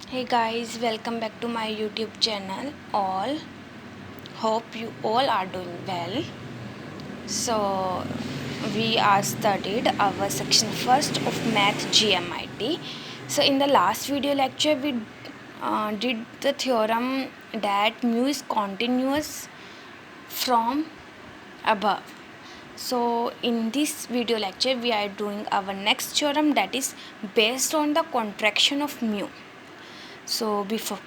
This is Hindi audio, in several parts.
Hey guys, welcome back to my YouTube channel. All hope you all are doing well. So we are studied our section first of Math GMIT. So in the last video lecture we did the theorem that mu is continuous from above. So in this video lecture we are doing our next theorem that is based on the contraction of mu. So before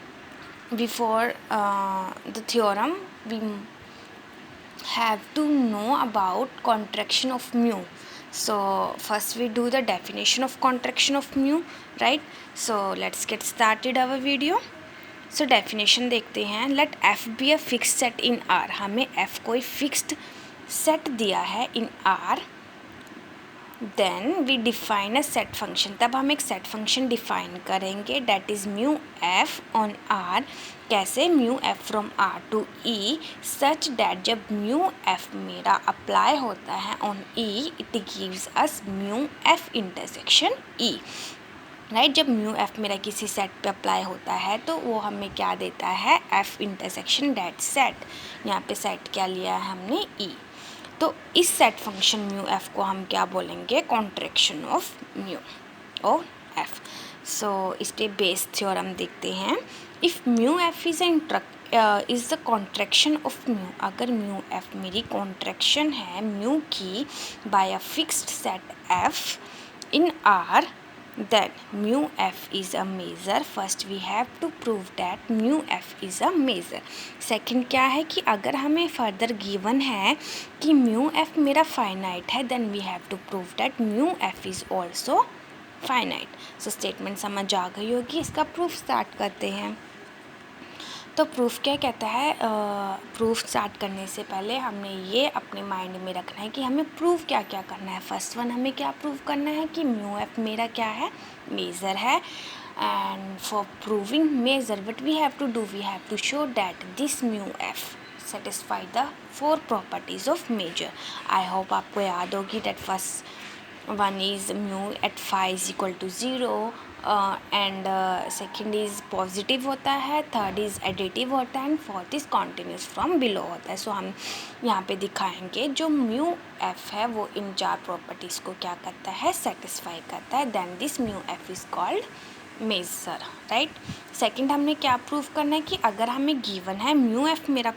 the theorem we have to know about contraction of mu. So first we do the definition of contraction of mu, right? So let's get started our video. So definition देखते हैं. Let f be a fixed set in R. हमें f कोई fixed set दिया है in R. Then we define a set function. तब हम एक सेट फंक्शन डिफाइन करेंगे that is mu f on R. कैसे? Mu f from R to E such that जब म्यू एफ मेरा अप्लाई होता है on E it gives us mu f intersection E. Right, जब म्यू एफ मेरा किसी सेट पे अप्लाई होता है तो वो हमें क्या देता है? F intersection that set. यहाँ पे सेट क्या लिया है हमने? ई. तो इस सेट फंक्शन म्यू एफ को हम क्या बोलेंगे? Contraction of mu o f. So इस पे बेस थ्योरम देखते हैं. If mu F is is the contraction of mu. अगर म्यू एफ मेरी कॉन्ट्रैक्शन है म्यू की by a fixed set f in R, then mu f is a measure. First we have to prove that mu f is a measure. Second क्या है कि अगर हमें फर्दर गिवन है कि mu f मेरा फाइनाइट है then we have to prove that mu f is also finite. So statement समझ आ गई होगी. इसका प्रूफ स्टार्ट करते हैं. तो प्रूफ क्या कहता है? प्रूफ स्टार्ट करने से पहले हमने ये अपने माइंड में रखना है कि हमें प्रूफ क्या क्या करना है. फर्स्ट वन हमें क्या प्रूव करना है कि म्यू एफ मेरा क्या है? मेज़र है. And for proving measure what we have to do? We have to show that this mu F satisfy the 4 properties of measure. I hope आपको याद होगी that first one is mu at five is equal to 0 and second is positive होता है, थर्ड इज़ एडिटिव होता है and fourth is continuous from below होता है. सो हम यहाँ पे दिखाएंगे जो म्यू एफ है वो इन 4 प्रॉपर्टीज़ को क्या करता है? सेटिस्फाई करता है. Then this mu F is called measure. Right. Second हमने क्या प्रूव करना है कि अगर हमें गिवन है म्यू एफ मेरा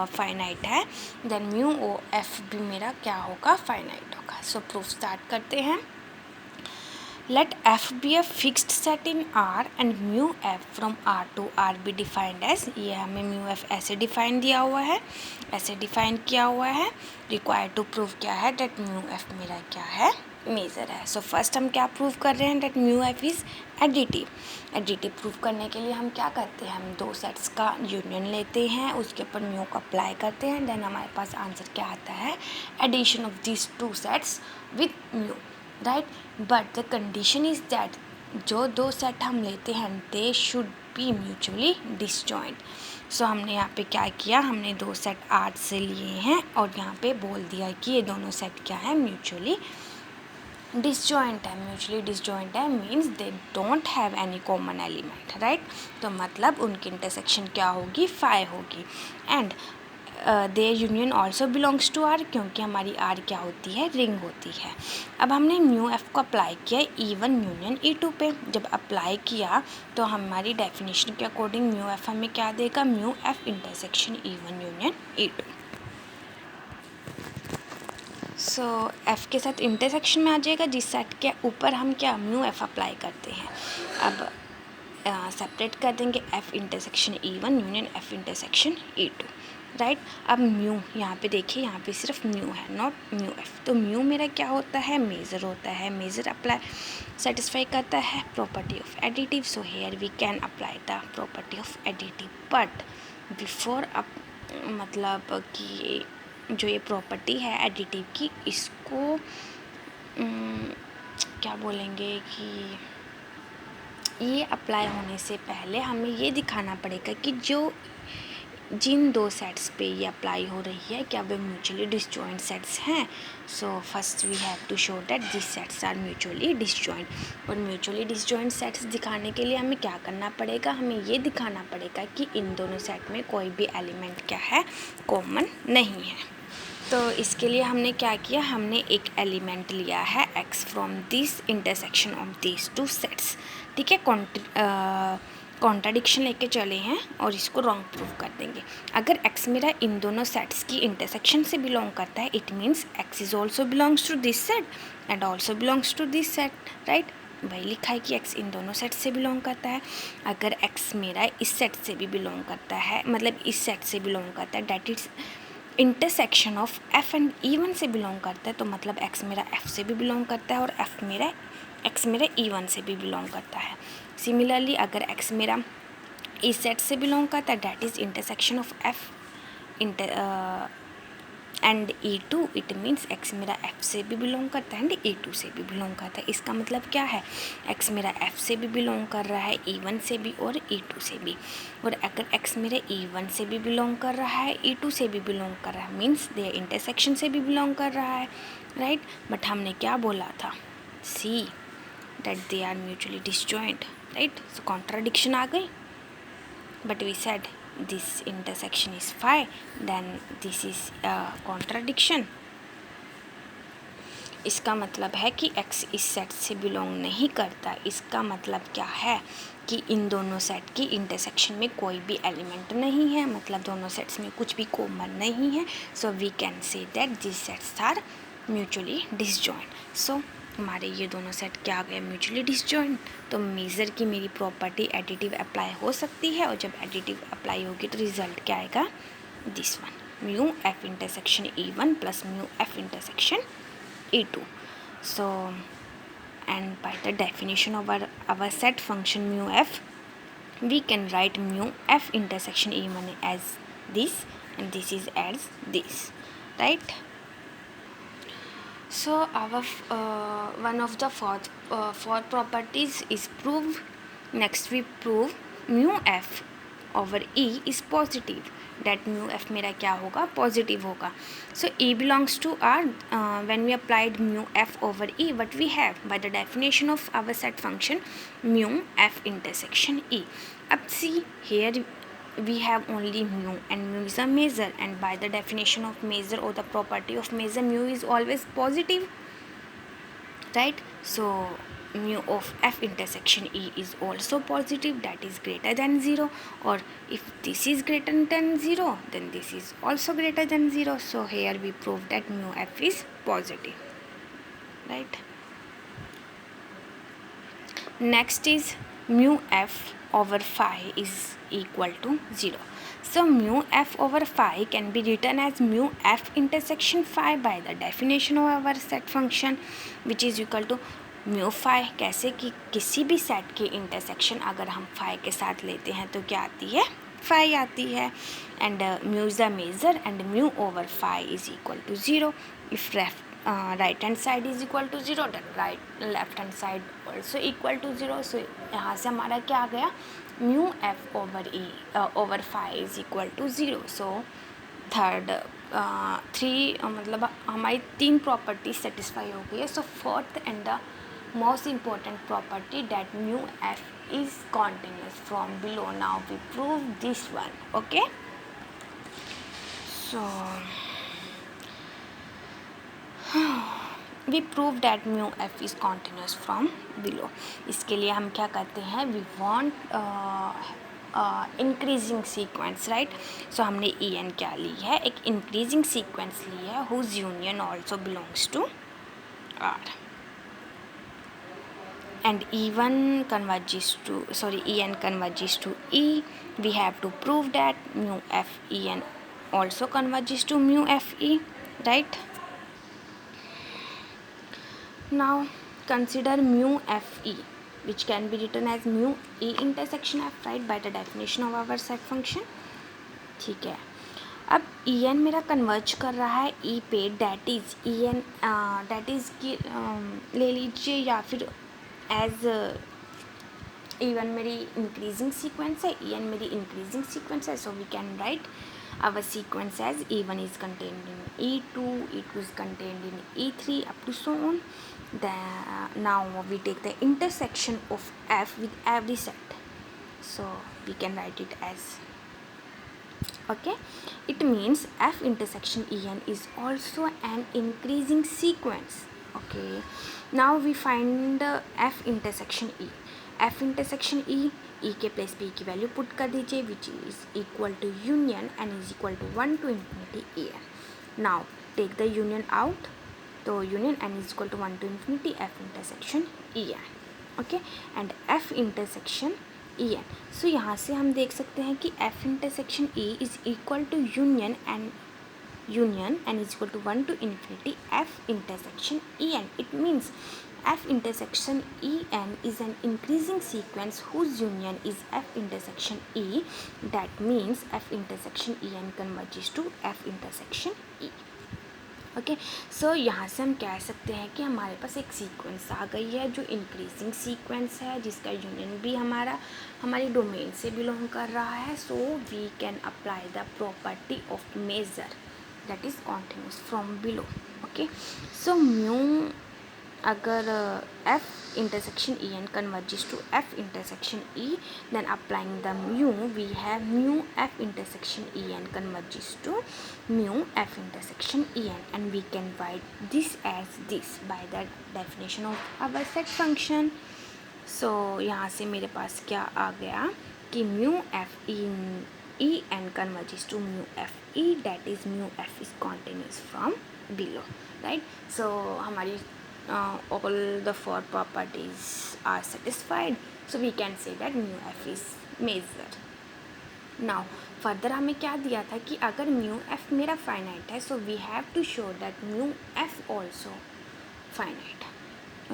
फाइनाइट है देन म्यू ओ एफ भी मेरा क्या होगा? फाइनाइट होगा. सो प्रूफ स्टार्ट करते हैं. Let f be a fixed set in R and mu f from R to R be defined as. ये हमें mu f ऐसे डिफाइन दिया हुआ है, ऐसे डिफाइन किया हुआ है. रिक्वायर्ड टू प्रूव क्या है? डेट mu f मेरा क्या है? मेज़र है. सो फर्स्ट हम क्या प्रूव कर रहे हैं? That mu f is additive. Additive prove करने के लिए हम क्या करते हैं? हम 2 सेट्स का यूनियन लेते हैं, उसके ऊपर म्यू को अप्लाई करते हैं, देन हमारे पास आंसर क्या आता है? Addition of this 2 sets with mu. Right. But the condition is that जो 2 सेट हम लेते हैं they should be mutually disjoint. So हमने यहाँ पे क्या किया? हमने 2 सेट आर्ट से लिए हैं और यहाँ पे बोल दिया कि ये दोनों सेट क्या है? म्यूचुअली डिसजॉइंट है. म्यूचुअली डिसजॉइंट है means they don't have any common element. Right. तो मतलब उनकी इंटरसेक्शन क्या होगी? 5 होगी. And their union also belongs to R, क्योंकि हमारी आर क्या होती है? रिंग होती है. अब हमने म्यू एफ को अप्लाई किया E1 यूनियन E2 पे. जब अप्लाई किया तो हमारी डेफिनेशन के अकॉर्डिंग म्यू एफ हमें क्या देगा? Mu f intersection E1 union E2. सो एफ़ के साथ इंटरसेक्शन में आ जाएगा जिस सेट के ऊपर हम क्या? म्यू एफ अप्लाई करते हैं. अब सेपरेट कर देंगे F intersection E1 union F intersection E2. Right. अब म्यू यहाँ पे देखिए, यहाँ पे सिर्फ म्यू है नॉट म्यू एफ. तो म्यू मेरा क्या होता है? मेज़र होता है. मेज़र अप्लाई सेटिस्फाई करता है property of additive. So here we can apply the property of additive. But before मतलब कि जो ये प्रॉपर्टी है एडिटिव की, इसको क्या बोलेंगे कि ये अप्लाई होने से पहले हमें ये दिखाना पड़ेगा कि जो जिन दो सेट्स पे ये अप्लाई हो रही है क्या वे म्यूचुअली डिसजॉइंट सेट्स हैं। So first we have to show that this sets are mutually disjoint. और म्यूचुअली डिसजॉइंट सेट्स दिखाने के लिए हमें क्या करना पड़ेगा, हमें ये दिखाना पड़ेगा कि इन दोनों सेट में कोई भी एलिमेंट क्या है, कॉमन नहीं है। तो इसके लिए हमने क्या किया, हमने एक एलिमेंट लिया है x from this intersection of this two sets. ठीक है, कॉन्ट्राडिक्शन लेके चले हैं और इसको रॉन्ग प्रूव कर देंगे। अगर x मेरा इन दोनों सेट्स की इंटरसेक्शन से बिलोंग करता है, it means x is also belongs to this set and also belongs to this set, right. वही लिखा है कि x इन दोनों सेट से बिलोंग करता है। अगर x मेरा इस सेट से भी बिलोंग करता है, मतलब इस सेट से बिलोंग करता है, that is intersection of f and E1 से बिलोंग करता है, तो मतलब x मेरा f से भी बिलोंग करता है और x मेरा E1 से भी बिलोंग करता है। सिमिलरली अगर x मेरा इस सेट से बिलोंग करता है, that is intersection of f and E2, it means x मेरा f से भी बिलोंग करता है एंड E2 से भी बिलोंग करता है। इसका मतलब क्या है, x मेरा f से भी बिलोंग कर रहा है, E1 से भी और E2 से भी। और अगर x मेरे E1 से भी बिलोंग कर रहा है, E2 से भी बिलोंग कर रहा है, मीन्स दे इंटरसेक्शन से भी बिलोंग कर रहा है, राइट। बट हमने क्या बोला था, see that they are mutually disjoint, right. So contradiction आ गई, but we said this intersection is phi, then this is a contradiction। इसका मतलब है कि x इस सेट से बिलोंग नहीं करता। इसका मतलब क्या है कि इन दोनों सेट की इंटरसेक्शन में कोई भी एलिमेंट नहीं है, मतलब दोनों सेट्स में कुछ भी कॉमन नहीं है। So we can say that this sets are mutually disjoint. So हमारे ये दोनों सेट क्या आ गए, म्यूचुअली डिसजॉइंट। तो मेज़र की मेरी प्रॉपर्टी एडिटिव अप्लाई हो सकती है, और जब एडिटिव अप्लाई होगी तो रिजल्ट क्या आएगा, this one, mu f intersection E1 plus mu f intersection E2। So and by the definition of our set function mu f, we can write mu f intersection E1 as this and this is as this, right। So our one of the four properties is proved. Next we prove mu f over E is positive, that mu f मेरा क्या होगा, पॉजिटिव होगा। So E belongs to R, when we applied mu f over E, what we have by the definition of our set function mu f intersection E। अब see here we have only mu, and mu is a measure, and by the definition of measure or the property of measure, mu is always positive, right। So mu of f intersection E is also positive, that is greater than 0, or if this is greater than 0 then this is also greater than 0। So here we prove that mu f is positive, right। Next is mu f over phi is equal to 0। So mu f over phi can be written as mu f intersection phi by the definition of our set function, which is equal to mu phi। कैसे कि किसी भी सेट की इंटरसेक्शन अगर हम phi के साथ लेते हैं तो क्या आती है, phi आती है। And mu is the measure and mu over phi is equal to 0। if right hand side is equal to 0, then left hand side also equal to 0। so यहाँ से हमारा क्या आ गया, mu f over E over phi is equal to 0। so third मतलब हमारी 3 प्रॉपर्टी सेटिस्फाई हो गई है। So fourth and the most important property, that mu f is continuous from below। now we prove this one, okay। so we prove that mu f is continuous from below। इसके लिए हम क्या करते हैं, we want increasing sequence, right. So हमने En क्या ली है, एक इंक्रीजिंग सीक्वेंस ली है whose union also belongs to R, and En converges to E। we have to prove that mu f En also converges to mu f E, right। now consider mu f E, which can be written as mu E intersection f, right, by the definition of our set function। ठीक है, अब En मेरा कन्वर्ज कर रहा है E पे, डैट इज़ की ले लीजिए या फिर एज E1 मेरी इंक्रीजिंग सीक्वेंस है, En मेरी इंक्रीजिंग सीक्वेंस है, so we can write our sequence as E1 is contained in E2, E2 is contained in E3 up to so on. Now we take the intersection of F with every set, so we can write it as, okay, it means F intersection En is also an increasing sequence. Okay, now we find F intersection E. F intersection E के प्लेस पे की वैल्यू पुट कर दीजिए, which is equal to union n is equal to 1 to infinity A n. Now take the union out, तो union n is equal to 1 to infinity F intersection E n. Okay, and F intersection E n. So यहाँ से हम देख सकते हैं कि F intersection E is equal to union n is equal to 1 to infinity F intersection E N. It means F intersection En is an increasing sequence whose union is F intersection E. That means F intersection En converges to F intersection E. Okay, so यहाँ से हम कह सकते हैं कि हमारे पास एक सीक्वेंस आ गई है जो इंक्रीजिंग सीक्वेंस है, जिसका यूनियन भी हमारी डोमेन से बिलोंग कर रहा है. So we can apply the property of measure that is continuous from below. Okay, so mu, अगर F intersection En converges to F intersection E, then applying the mu, we have mu F intersection En converges to mu F intersection En, and we can write this as this by the definition of our set function. So यहाँ से मेरे पास क्या आ गया कि mu F in En converges to mu F E, that is mu F is continuous from below, right? So हमारी all the four properties are satisfied, so we can say that mu f is measure. Now further हमें क्या दिया था कि अगर mu f मेरा फाइनाइट है, so we have to show that mu f also finite.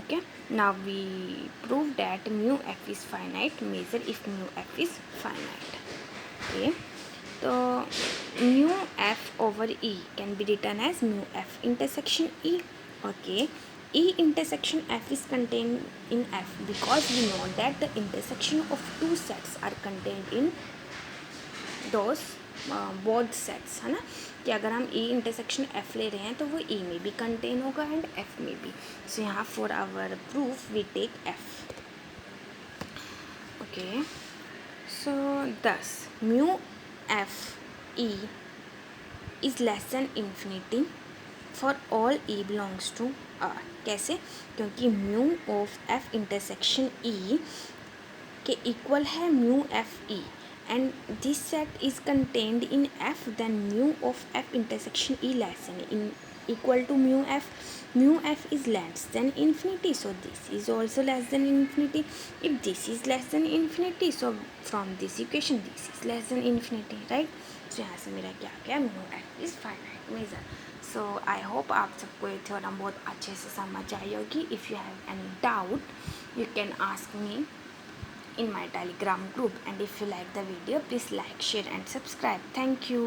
Okay, now we prove that mu f is finite. Measure if mu f is finite. Okay, so mu f over E can be written as mu f intersection E. Okay, E intersection F is contained in F because we know that the intersection of two sets are contained in those both sets, है ना, कि अगर हम E intersection F ले रहे हैं तो वो E में भी contain होगा and F में भी. So यहाँ for our proof we take F. Okay, so thus mu F E is less than infinity for all E belongs to R. कैसे? क्योंकि म्यू ऑफ एफ इंटरसेक्शन ई के इक्वल है mu F E, and this set is contained in F, then mu of F intersection E less than equal to mu f is less than infinity, so this is also less than infinity. If this is less than infinity, so from this equation this is less than infinity, right? So यहाँ से मेरा क्या क्या mu f is finite measure. So I hope आप सबको ये थ्योरम बहुत अच्छे से समझ आई होगी. If you have any doubt, you can ask me in my Telegram group, and if you like the video, please like, share and subscribe. Thank you.